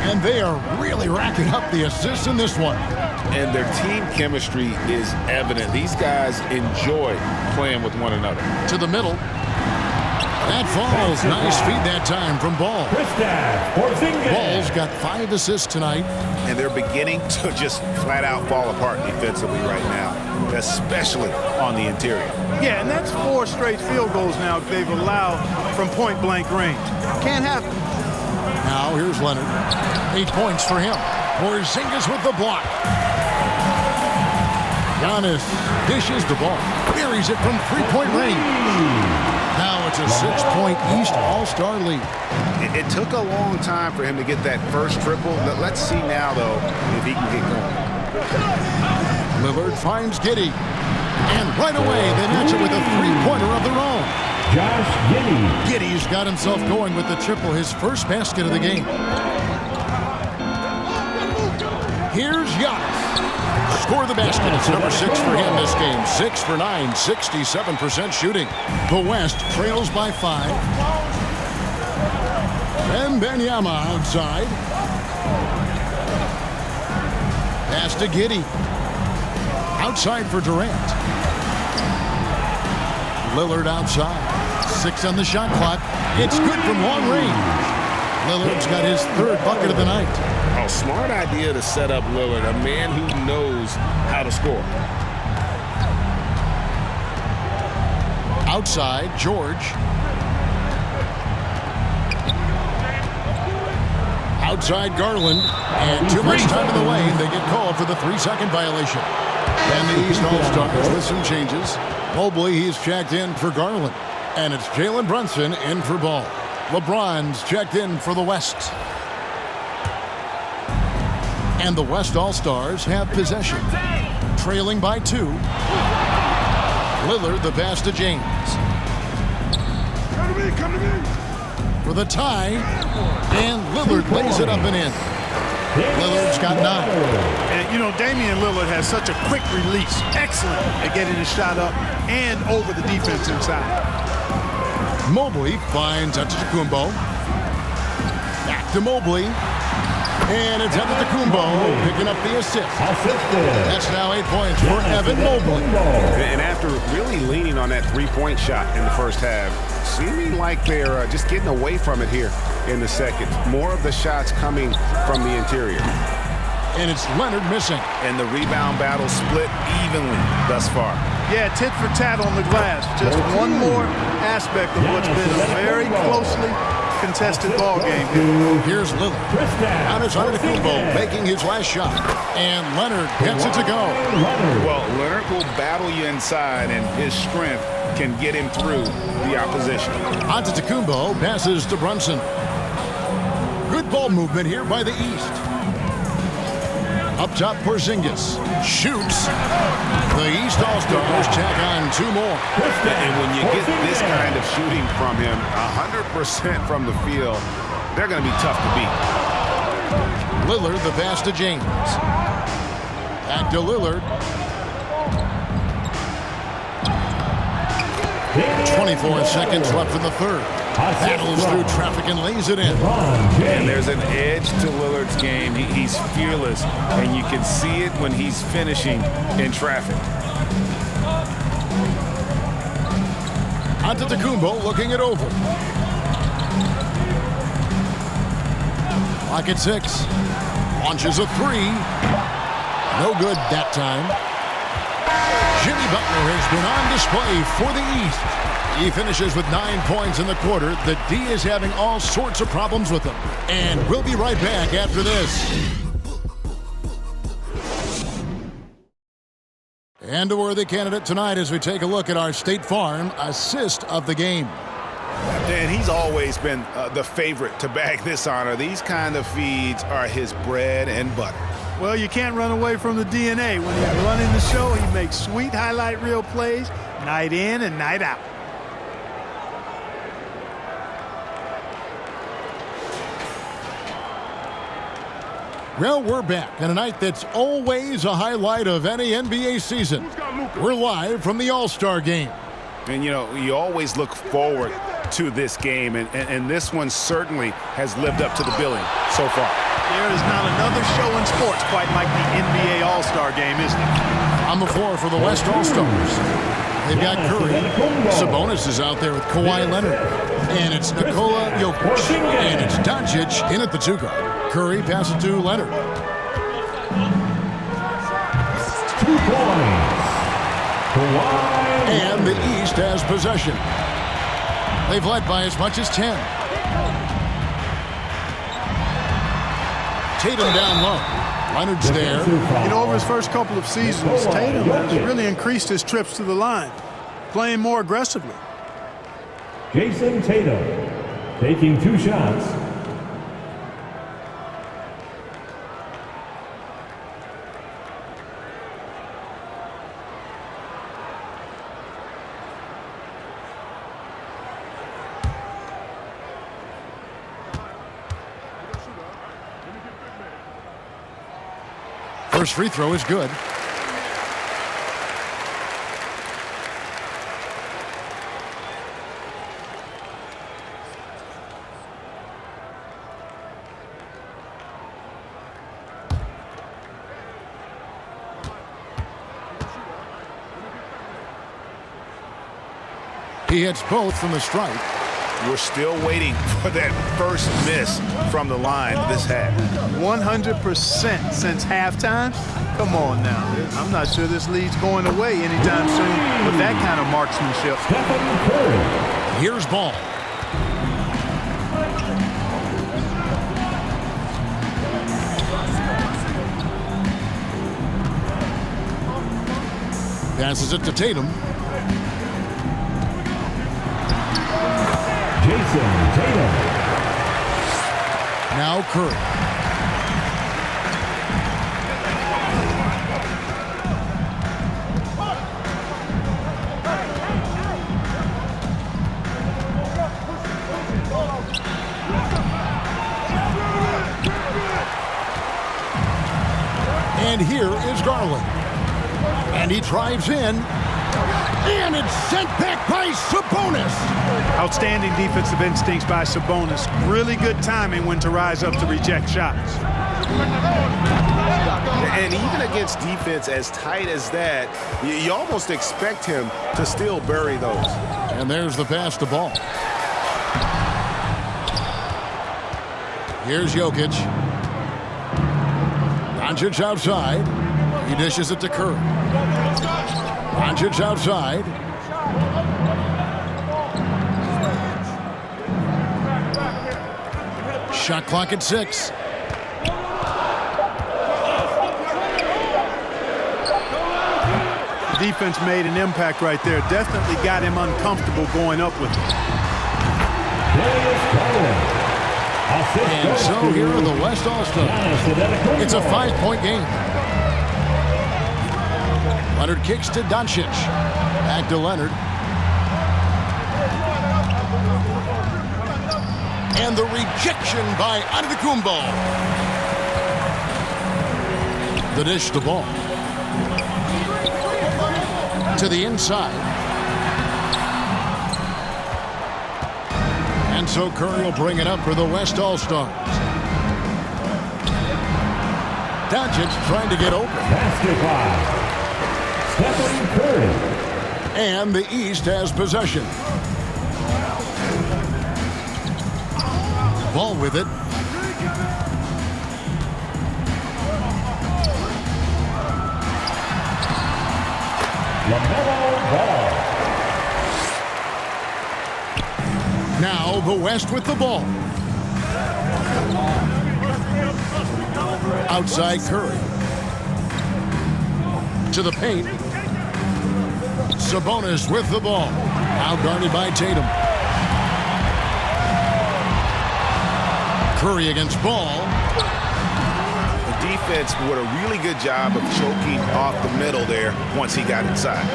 And they are really racking up the assists in this one. And their team chemistry is evident. These guys enjoy playing with one another. To the middle. That falls. Nice feed that time from Ball. Ball's got 5 assists tonight. And they're beginning to just flat out fall apart defensively right now, especially on the interior. Yeah, and that's 4 straight field goals now they've allowed from point-blank range. Can't happen. Now here's Leonard. 8 points for him. Porzingis with the block. Giannis dishes the ball. Buries it from 3-point range. Now it's a 6-point East All-Star lead. It took a long time for him to get that first triple. Let's see now, though, if he can get going. Lillard finds Giddey. And right away, they match it with a 3-pointer of their own. Josh Giddey. Giddey's got himself going with the triple, his first basket of the game. Here's Giannis. Score the basket. It's number 6 for him this game. 6 for 9, 67% shooting. The West trails by 5. And Wembanyama outside. Pass to Giddey. Outside for Durant. Lillard outside. 6 on the shot clock. It's good from long range. Lillard's got his 3rd bucket of the night. Oh, smart idea to set up Lillard, a man who knows how to score. Outside, George. Outside, Garland. And too much time in the lane. They get called for the 3-second violation. And the East All-Stars with some changes. Mobley, he's checked in for Garland. And it's Jalen Brunson in for Ball. LeBron's checked in for the West. And the West All-Stars have possession. Trailing by 2. Lillard, the pass to James. Come to me. For the tie. And Lillard lays it up and in. Lillard's got 9. And, you know, Damian Lillard has such a quick release. Excellent at getting his shot up and over the defense inside. Mobley finds Antetokounmpo. Back to Mobley. And it's Antetokounmpo picking up the assist. That's now 8 points for Evan Mobley. And after really leaning on that 3-point shot in the first half, seeming like they're just getting away from it here in the second. More of the shots coming from the interior. And it's Leonard missing. And the rebound battle split evenly thus far. Yeah, tit for tat on the glass. Just one more aspect of what's been a very closely contested ball game here. Here's Lillard. Giannis Antetokounmpo making his last shot. And Leonard gets it to go. Well, Leonard will battle you inside, and his strength can get him through the opposition. Antetokounmpo passes to Brunson. Good ball movement here by the East. Up top, Porzingis shoots. The East All-Stars tack on 2 more. And when you get this kind of shooting from him, 100% from the field, they're going to be tough to beat. Lillard, the pass to James. Back to Lillard. 24 seconds left in the 3rd. Battles through traffic and lays it in. And there's an edge to Lillard's game. He's fearless, and you can see it when he's finishing in traffic. Antetokounmpo looking it over. Clock at 6. Launches a 3. No good that time. Jimmy Butler has been on display for the East. He finishes with 9 points in the quarter. The D is having all sorts of problems with him. And we'll be right back after this. And a worthy candidate tonight as we take a look at our State Farm assist of the game. And he's always been the favorite to bag this honor. These kind of feeds are his bread and butter. Well, you can't run away from the DNA. When he's running the show, he makes sweet highlight reel plays night in and night out. Well, we're back in a night that's always a highlight of any NBA season. We're live from the All-Star Game. And, you know, you always look forward to this game, and this one certainly has lived up to the billing so far. There is not another show in sports quite like the NBA All-Star Game, is there? On the floor for the West All-Stars, they've got Curry. Sabonis is out there with Kawhi Leonard. And it's Nikola Jokic. And it's Doncic in at the two-guard. Curry passes to Leonard. 2 points. Kawhi. And the East has possession. They've led by as much as 10. Tatum down low. Leonard's there. You know, over his first couple of seasons, Tatum has really increased his trips to the line, playing more aggressively. Jason Tatum taking 2 shots. First free throw is good. He hits both from the stripe. We're still waiting for that first miss from the line this half. 100% since halftime? Come on now. I'm not sure this lead's going away anytime soon with that kind of marksmanship. Here's Ball. Passes it to Tatum. Jason Tatum. Now Curry. And here is Garland. And he drives in. And it's sent back by Sabonis. Outstanding defensive instincts by Sabonis. Really good timing when to rise up to reject shots. And even against defense as tight as that, you almost expect him to still bury those. And there's the pass to Ball. Here's Jokic. Doncic outside. He dishes it to Curry. Doncic outside. Shot clock at 6. The defense made an impact right there. Definitely got him uncomfortable going up with it. And so here are the West All-Stars. It's a 5-point game. Leonard kicks to Doncic. Back to Leonard. And the rejection by Antetokounmpo. The dish to Ball. To the inside. And so Curry will bring it up for the West All-Stars. Doncic trying to get open. Basket by Stephen Curry. And the East has possession. Ball with it. LaMelo Ball. Now the West with the ball. Outside Curry. To the paint. Sabonis with the ball. Outguarded by Tatum. Curry against Ball. The defense did a really good job of choking off the middle there once he got inside.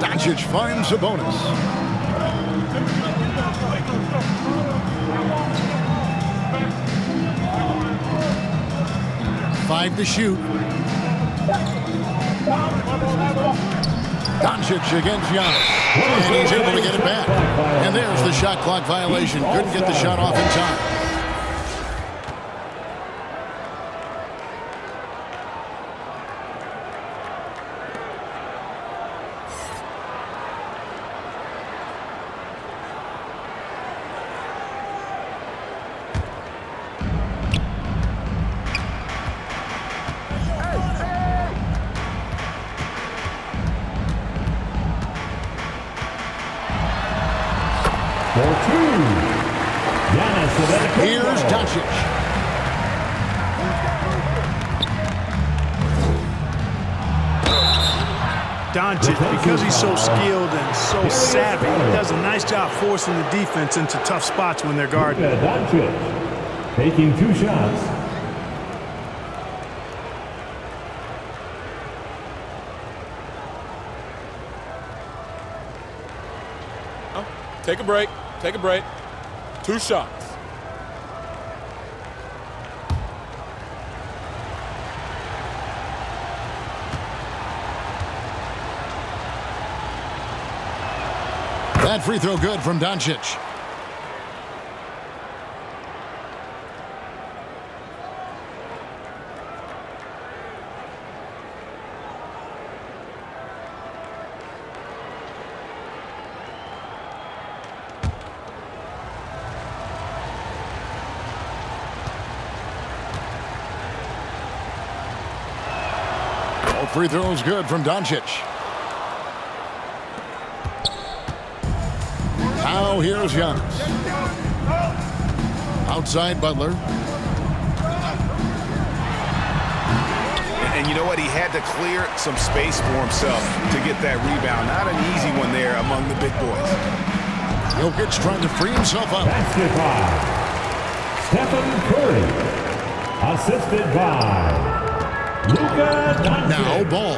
Doncic finds Sabonis. Five to shoot. Doncic against Giannis. And he's able to get it back. And there's the shot clock violation. Couldn't get the shot off in time. Here's Doncic. Doncic, because he's so skilled and so savvy, he does a nice job forcing the defense into tough spots when they're guarding. Doncic taking 2 shots. Take a break. Take a break. 2 shots. That free throw good from Doncic. All free throws good from Doncic. Now here's Giannis. Outside Butler. And you know what? He had to clear some space for himself to get that rebound. Not an easy one there among the big boys. Jokic trying to free himself up. Basket by Stephen Curry. Assisted by Luka Doncic. Now Ball.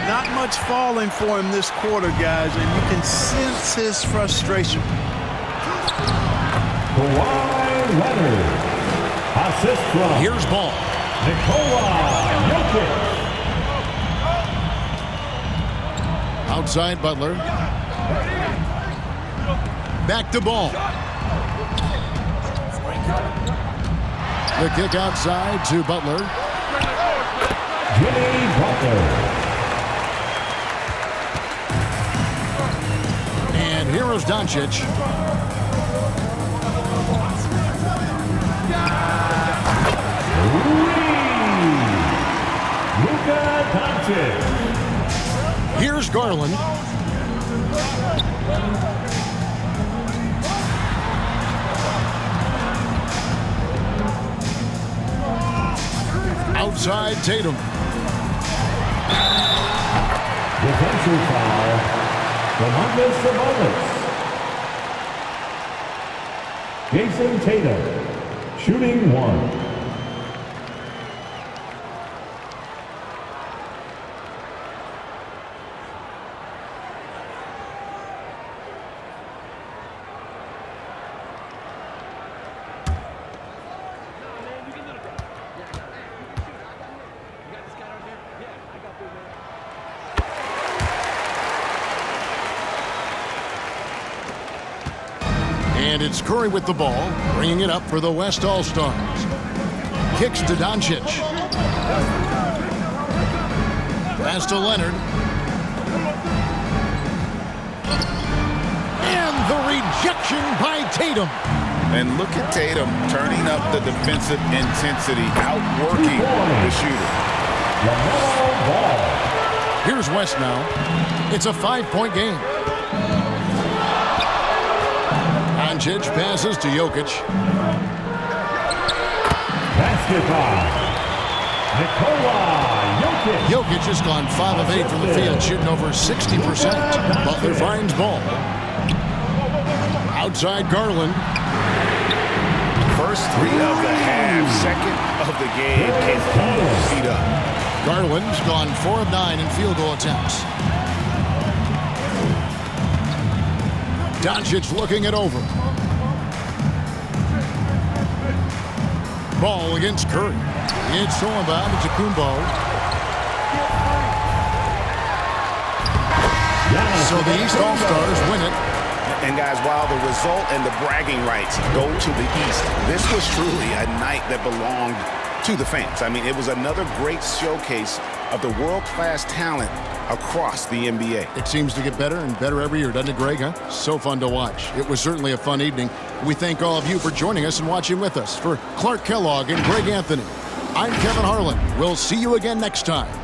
Not much falling for him this quarter, guys, and you can sense his frustration. Kawhi Leonard. Assist from Here's Ball. Nikola Jokic. Outside Butler. Back to Ball. The kick outside to Butler. Jimmy Butler. And here is Doncic. Luka Doncic. Here's Garland. Outside Tatum. Defensive foul. Domantas Sabonis. Jason Tatum. Shooting 1. And it's Curry with the ball, bringing it up for the West All-Stars. Kicks to Doncic. Pass to Leonard. And the rejection by Tatum. And look at Tatum turning up the defensive intensity, outworking the shooter. Here's West now. It's a 5-point game. Doncic passes to Jokic. Basketball. Nikola Jokic. Jokic has gone 5 of 8 from the field, shooting over 60%. Butler finds ball. Outside Garland. First 3 of the half, second of the game. Can't beat up. Garland's gone 4 of 9 in field goal attempts. Doncic looking it over. Ball against Curry. It's thrown by Kumbo. So the East All-Stars win it. And guys, while the result and the bragging rights go to the East, this was truly a night that belonged to the fans. I mean, it was another great showcase of the world-class talent across the NBA. It seems to get better and better every year, doesn't it, Greg? Huh? So fun to watch. It was certainly a fun evening. We thank all of you for joining us and watching with us. For Clark Kellogg and Greg Anthony, I'm Kevin Harlan. We'll see you again next time